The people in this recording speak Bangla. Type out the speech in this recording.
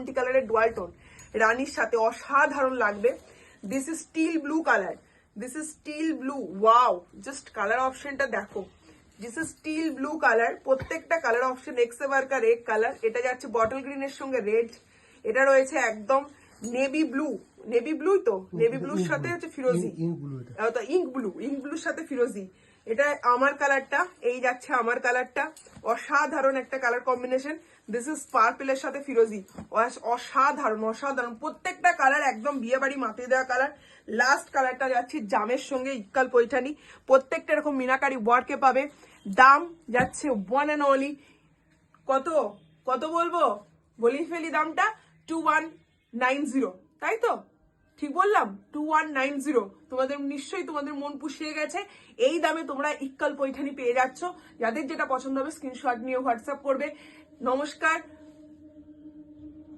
মাল্টি কালারের ডুয়াল টোন রানীর সাথে অসাধারণ লাগবে। This is steel blue colour, this is steel blue, wow just colour অপশনটা দেখো, this is steel blue colour. প্রত্যেকটা কালার অপশন এক্সেবার কা রেড কালার, এটা যাচ্ছে বটল গ্রিনের সঙ্গে রেড, এটা রয়েছে একদম নেভি ব্লু, নেভি ব্লু তো নেভি ব্লুর সাথে হচ্ছে ফিরোজি, ইঙ্ক ব্লু, ইঙ্ক ব্লুর সাথে ফিরোজি, এটা আমার কালারটা, এই যাচ্ছে আমার কালারটা, অসাধারণ একটা কালার কম্বিনেশন। দিস ইজ পার্পেলের সাথে ফিরোজি, অসাধারণ অসাধারণ, প্রত্যেকটা কালার একদম বিয়ে বাড়ি মাতিয়ে দেওয়া কালার। লাস্ট কালারটা যাচ্ছে জামের সঙ্গে ইক্কাল পৈঠানি, প্রত্যেকটা এরকম মিনাকারি ওয়ার্কে পাবে। দাম যাচ্ছে ওয়ান অ্যান্ড অনলি কত কত বলবো, বলি ফেলি দামটা 2190, তাই তো ঠিক বললাম 2190। তোমাদের নিশ্চয়ই তোমাদের মন পুষিয়ে গেছে, এই দামে তোমরা ইক্কাল পৈঠানি পেয়ে যাচ্ছ। যাদের যেটা পছন্দ হবে স্ক্রিনশট নিয়ে হোয়াটসঅ্যাপ করবে। নমস্কার।